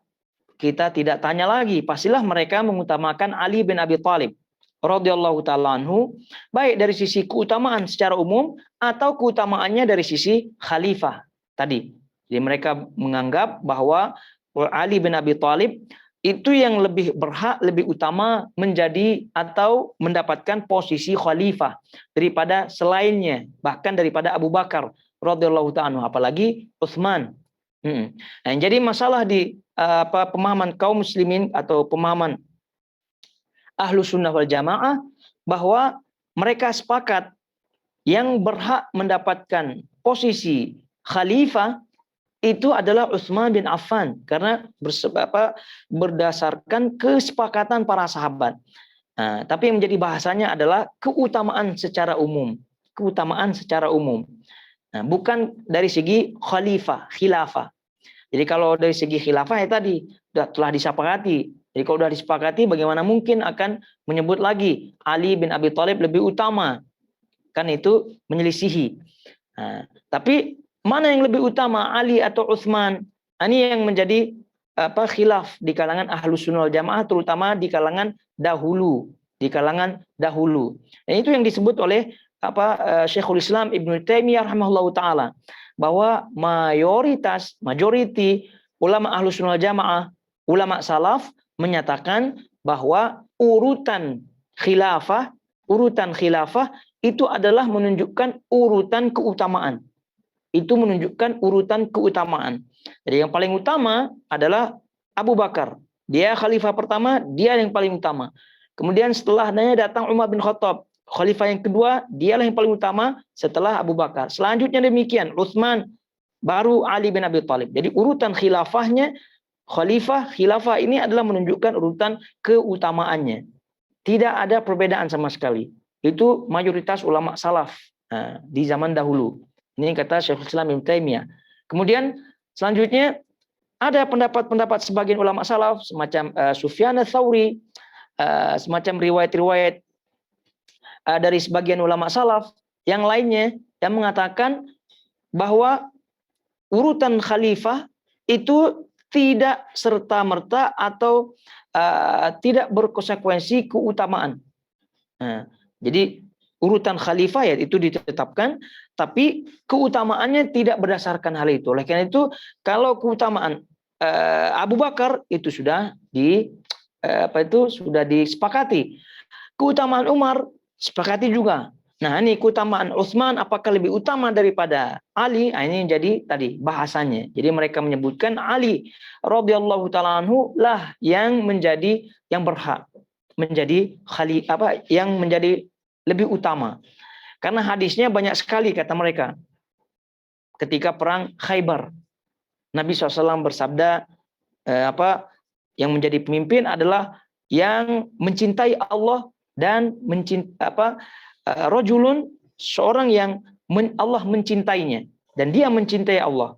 kita tidak tanya lagi, pastilah mereka mengutamakan Ali bin Abi Thalib radhiyallahu taala anhu, baik dari sisi keutamaan secara umum atau keutamaannya dari sisi khalifah tadi. Jadi mereka menganggap bahwa Ali bin Abi Thalib itu yang lebih berhak, lebih utama menjadi atau mendapatkan posisi khalifah daripada selainnya, bahkan daripada Abu Bakar radhiyallahu ta'ala, apalagi Utsman. Nah, jadi masalah di pemahaman kaum muslimin atau pemahaman Ahlus Sunnah wal Jamaah bahwa mereka sepakat yang berhak mendapatkan posisi khalifah itu adalah Utsman bin Affan, karena berdasarkan kesepakatan para sahabat. Nah, tapi yang menjadi bahasanya adalah keutamaan secara umum. Keutamaan secara umum. Nah, bukan dari segi khilafah. Jadi kalau dari segi khilafah ya tadi telah disepakati. Jadi kalau sudah disepakati, bagaimana mungkin akan menyebut lagi Ali bin Abi Thalib lebih utama? Kan itu menyelisihi. Nah, tapi mana yang lebih utama, Ali atau Utsman? Ini yang menjadi khilaf di kalangan Ahlus Sunnah wal Jamaah, terutama di kalangan dahulu, Dan itu yang disebut oleh Syekhul Islam Ibnu Taimiyah rahimahullahu taala, bahwa majoriti ulama Ahlus Sunnah wal Jamaah, ulama salaf menyatakan bahwa urutan khilafah itu adalah menunjukkan urutan keutamaan. Itu menunjukkan urutan keutamaan. Jadi yang paling utama adalah Abu Bakar. Dia khalifah pertama, dia yang paling utama. Kemudian setelahnya datang Umar bin Khattab. Khalifah yang kedua, dialah yang paling utama setelah Abu Bakar. Selanjutnya demikian, Utsman, baru Ali bin Abi Thalib. Jadi urutan khilafah ini adalah menunjukkan urutan keutamaannya. Tidak ada perbedaan sama sekali. Itu mayoritas ulama salaf di zaman dahulu. Ini kata Syekhul Islam Ibnu Taimiyah. Kemudian selanjutnya ada pendapat-pendapat sebagian ulama salaf semacam Sufyan ats-Tsauri, semacam riwayat-riwayat dari sebagian ulama salaf yang lainnya yang mengatakan bahwa urutan khalifah itu tidak serta-merta atau tidak berkonsekuensi keutamaan. Nah, jadi urutan khalifah ya itu ditetapkan, tapi keutamaannya tidak berdasarkan hal itu. Oleh karena itu, kalau keutamaan Abu Bakar itu sudah sudah disepakati. Keutamaan Umar sepakati juga. Nah, ini keutamaan Utsman apakah lebih utama daripada Ali? Nah, ini jadi tadi bahasannya. Jadi mereka menyebutkan Ali radhiyallahu taala anhu lah yang menjadi yang berhak menjadi yang menjadi lebih utama. Karena hadisnya banyak sekali kata mereka. Ketika perang Khaybar, Nabi SAW bersabda yang menjadi pemimpin adalah yang mencintai Allah dan rajulun, seorang yang Allah mencintainya dan dia mencintai Allah.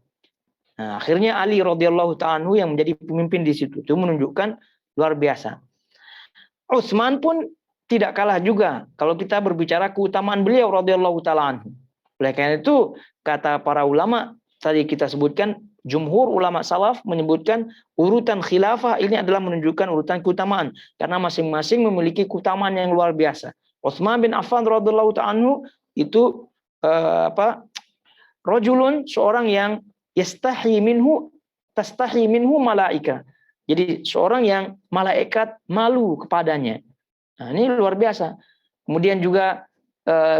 Nah, akhirnya Ali radhiyallahu ta'ala anhu yang menjadi pemimpin di situ. Itu menunjukkan luar biasa. Utsman pun tidak kalah juga kalau kita berbicara keutamaan beliau radhiyallahu ta'ala anhu. Oleh karena itu kata para ulama tadi kita sebutkan, jumhur ulama salaf menyebutkan urutan khilafah ini adalah menunjukkan urutan keutamaan karena masing-masing memiliki keutamaan yang luar biasa. Utsman bin Affan radhiyallahu ta'ala anhu itu rajulun, seorang yang tastahi minhu malaika. Jadi seorang yang malaikat malu kepadanya. Nah, ini luar biasa. Kemudian juga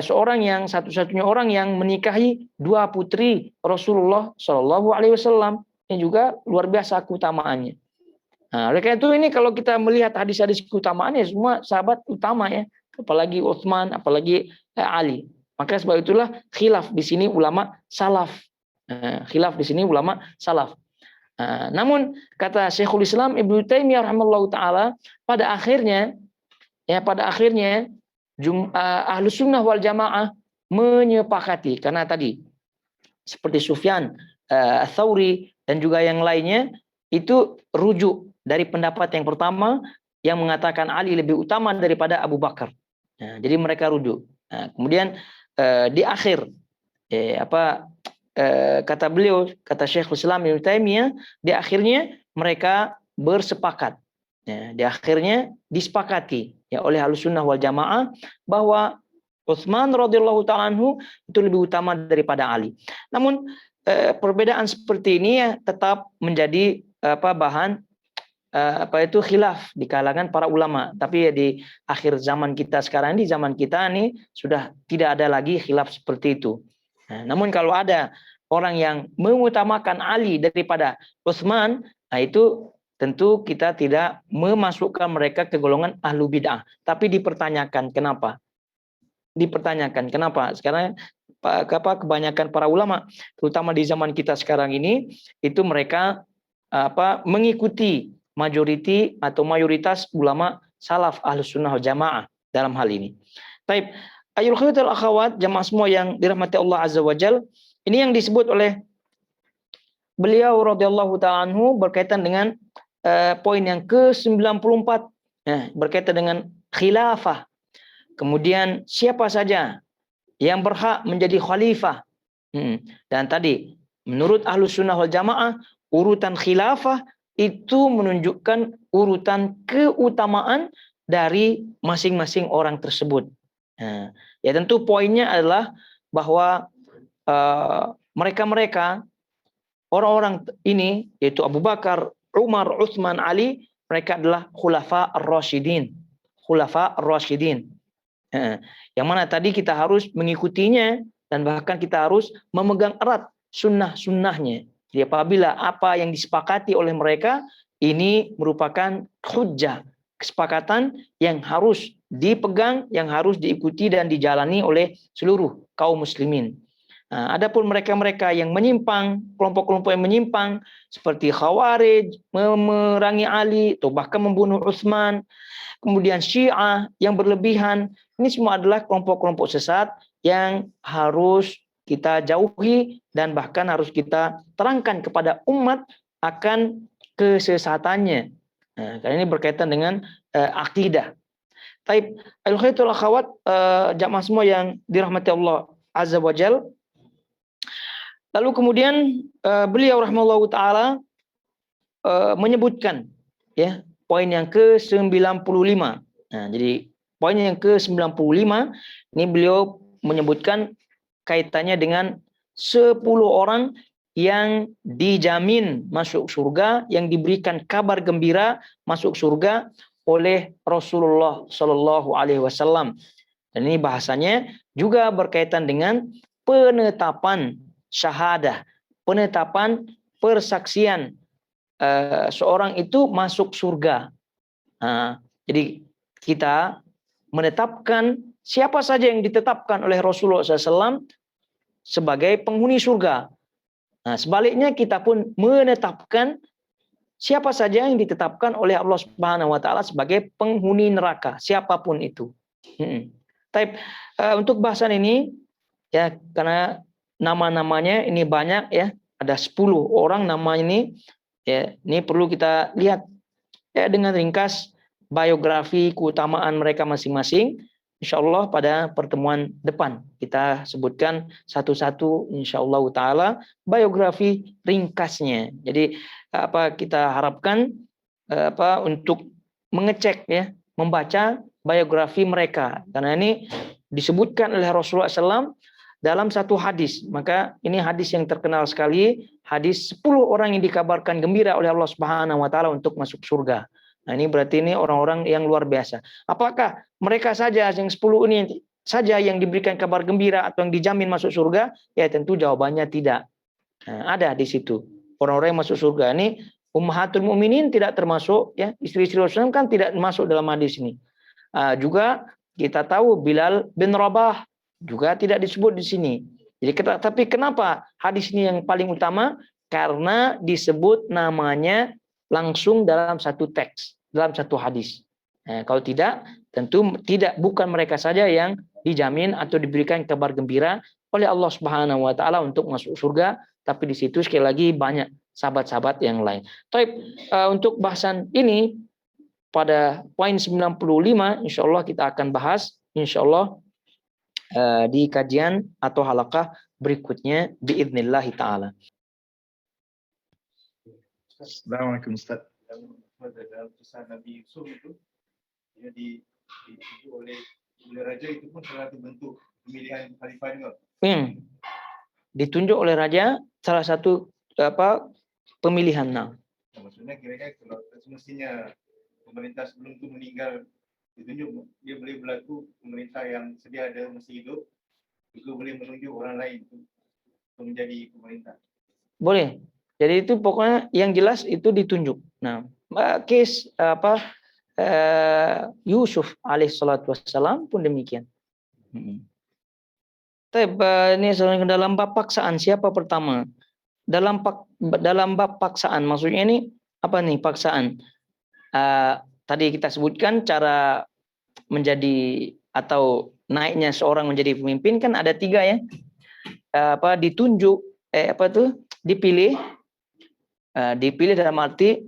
seorang yang satu-satunya orang yang menikahi dua putri Rasulullah Shallallahu Alaihi Wasallam. Ini juga luar biasa keutamaannya. Nah, oleh karena itu ini kalau kita melihat hadis-hadis keutamaannya semua sahabat utama ya, apalagi Utsman, apalagi Ali. Maka sebab itulah khilaf di sini ulama salaf. Khilaf di sini ulama salaf. Namun kata Syekhul Islam Ibnu Taimiyah rahimahullahu taala pada akhirnya Ahlus Sunnah wal Jamaah menyepakati karena tadi seperti Sufyan Tsauri dan juga yang lainnya itu rujuk dari pendapat yang pertama yang mengatakan Ali lebih utama daripada Abu Bakar. Nah, jadi mereka rujuk. Nah, kemudian di akhir kata beliau, kata Syekhul Islam Ibnu Taimiyah, di akhirnya mereka bersepakat. Ya, di akhirnya disepakati ya oleh Ahlussunnah wal Jamaah bahwa Utsman radhiyallahu ta'ala anhu itu lebih utama daripada Ali. Namun perbedaan seperti ini ya tetap menjadi bahan khilaf di kalangan para ulama. Tapi ya di akhir zaman kita sekarang, di zaman kita ini sudah tidak ada lagi khilaf seperti itu. Nah, namun kalau ada orang yang mengutamakan Ali daripada Utsman, nah itu tentu kita tidak memasukkan mereka ke golongan ahlu bid'ah. Tapi dipertanyakan kenapa? Dipertanyakan kenapa? Sekarang kebanyakan para ulama, terutama di zaman kita sekarang ini, itu mereka mengikuti majoriti atau mayoritas ulama salaf Ahlus Sunnah wal Jamaah dalam hal ini. Baik, ayul khairat al akhwat, jamaah semua yang dirahmati Allah Azza wa Jalla, ini yang disebut oleh beliau radhiyallahu ta'ala anhu berkaitan dengan poin yang ke-94 berkaitan dengan khilafah. Kemudian siapa saja yang berhak menjadi khalifah. Dan tadi menurut Ahlus Sunnah wal Jamaah urutan khilafah itu menunjukkan urutan keutamaan dari masing-masing orang tersebut. Ya tentu poinnya adalah bahwa mereka-mereka orang-orang ini yaitu Abu Bakar, Umar, Utsman, Ali, mereka adalah khulafa ar-rasyidin. Khulafa ar-rasyidin. Yang mana tadi kita harus mengikutinya dan bahkan kita harus memegang erat sunnah-sunnahnya. Jadi apabila apa yang disepakati oleh mereka ini merupakan hujjah, kesepakatan yang harus dipegang, yang harus diikuti dan dijalani oleh seluruh kaum muslimin. Adapun mereka-mereka yang menyimpang, kelompok-kelompok yang menyimpang seperti Khawarij, memerangi Ali atau bahkan membunuh Utsman, kemudian Syiah yang berlebihan, ini semua adalah kelompok-kelompok sesat yang harus kita jauhi dan bahkan harus kita terangkan kepada umat akan kesesatannya. Karena ini berkaitan dengan akidah. Taib al-khaitul akhwat, jamaah semua yang dirahmati Allah Azza wa Jalla. Lalu kemudian beliau rahimahullahu taala menyebutkan ya poin yang ke-95. Nah, jadi poin yang ke-95 ini beliau menyebutkan kaitannya dengan 10 orang yang dijamin masuk surga, yang diberikan kabar gembira masuk surga oleh Rasulullah Shallallahu Alaihi Wasallam. Dan ini bahasanya juga berkaitan dengan penetapan syahadah, penetapan persaksian seorang itu masuk surga. Nah, jadi kita menetapkan siapa saja yang ditetapkan oleh Rasulullah SAW sebagai penghuni surga. Nah, sebaliknya kita pun menetapkan siapa saja yang ditetapkan oleh Allah Subhanahu wa taala sebagai penghuni neraka, siapapun itu. Tapi untuk bahasan ini ya, karena nama-namanya ini banyak ya, ada 10 orang nama ini ya, ini perlu kita lihat ya dengan ringkas biografi keutamaan mereka masing-masing. Insyaallah pada pertemuan depan kita sebutkan satu-satu insyaallah taala biografi ringkasnya. Jadi apa kita harapkan untuk mengecek ya, membaca biografi mereka, karena ini disebutkan oleh Rasulullah SAW dalam satu hadis. Maka ini hadis yang terkenal sekali, hadis 10 orang yang dikabarkan gembira oleh Allah Subhanahu wa taala untuk masuk surga. Nah, ini berarti ini orang-orang yang luar biasa. Apakah mereka saja yang 10 ini saja yang diberikan kabar gembira atau yang dijamin masuk surga? Ya, tentu jawabannya tidak. Nah, ada di situ. Orang-orang yang masuk surga ini ummahatul mukminin tidak termasuk ya, istri-istri Rasulullah kan tidak masuk dalam hadis ini. Juga kita tahu Bilal bin Rabah juga tidak disebut di sini. Jadi tapi kenapa hadis ini yang paling utama? Karena disebut namanya langsung dalam satu teks, dalam satu hadis. Nah, kalau tidak, tentu bukan mereka saja yang dijamin atau diberikan kabar gembira oleh Allah Subhanahu wa taala untuk masuk surga, tapi di situ sekali lagi banyak sahabat-sahabat yang lain. Tapi untuk bahasan ini pada poin 95 insyaallah kita akan bahas insyaallah di kajian atau halaqah berikutnya biidznillah taala. Assalamualaikum Ustaz. Dalam kisah Nabi Yusuf itu dia ditunjuk oleh raja, itu pun salah satu bentuk pemilihan khalifah juga. Ditunjuk oleh raja salah satu pemilihan. Maksudnya kira-kira kalau semestinya pemerintah sebelum itu meninggal ditunjuk, dia boleh berlaku pemerintah yang sedia ada masih hidup juga boleh menunjuk orang lain untuk menjadi pemerintah. Boleh. Jadi itu pokoknya yang jelas itu ditunjuk. Nah, case Yusuf alaihissalatu wassalam pun demikian. Ini dalam bab paksaan siapa pertama? Dalam bab paksaan maksudnya ini apa nih paksaan? Tadi kita sebutkan cara menjadi atau naiknya seorang menjadi pemimpin kan ada 3 ya. Ditunjuk dipilih dalam arti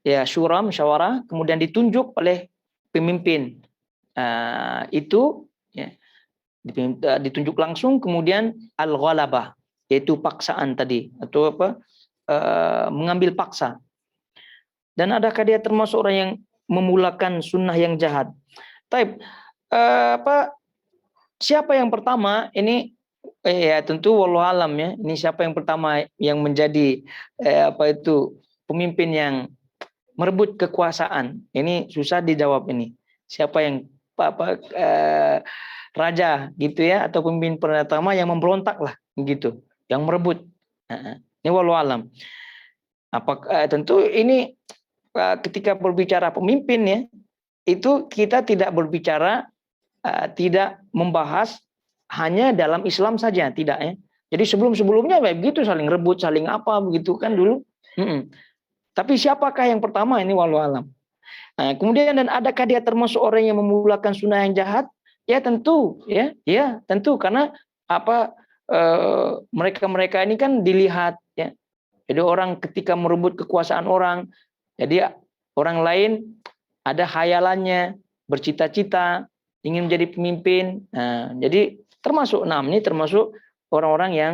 ya syura musyawarah, kemudian ditunjuk oleh pemimpin itu ya, ditunjuk langsung, kemudian al-ghalabah yaitu paksaan tadi atau mengambil paksa. Dan adakah dia termasuk orang yang memulakan sunnah yang jahat? Siapa yang pertama ini ya tentu wallahu alam ya. Ini siapa yang pertama yang menjadi pemimpin yang merebut kekuasaan? Ini susah dijawab ini. Siapa yang raja gitu ya atau pemimpin pertama yang memberontak lah gitu, yang merebut. Ini wallahu alam. Tentu ini ketika berbicara pemimpin ya, itu kita tidak berbicara tidak membahas hanya dalam Islam saja, tidak ya. Jadi sebelumnya kayak begitu, saling rebut, saling apa begitu kan dulu. Tapi siapakah yang pertama ini wallahu alam. Nah, kemudian dan adakah dia termasuk orang yang memulakan sunnah yang jahat? Ya tentu, ya tentu karena mereka ini kan dilihat ya. Jadi orang ketika merebut kekuasaan orang, jadi orang lain ada khayalannya, bercita-cita ingin menjadi pemimpin. Nah, jadi termasuk orang-orang yang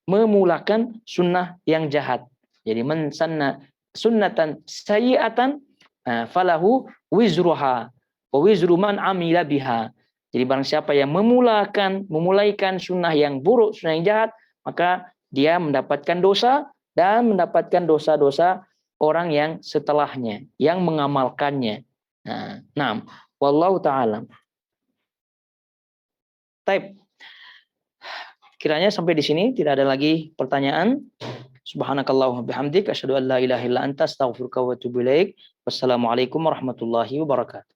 memulakan sunnah yang jahat. Jadi man sanna sunnatan sayyi'atan falahu wizruha wa wizru man amila biha. Jadi barang siapa yang memulaikan sunnah yang buruk, sunnah yang jahat, maka dia mendapatkan dosa dan mendapatkan dosa-dosa orang yang setelahnya, yang mengamalkannya. Nah, wallahu ta'ala. Taib. Kiranya sampai di sini tidak ada lagi pertanyaan. Subhanakallahumma bihamdik asyhadu an la ilaha illa anta astaghfiruka wa atubu ilaik. Wassalamualaikum warahmatullahi wabarakatuh.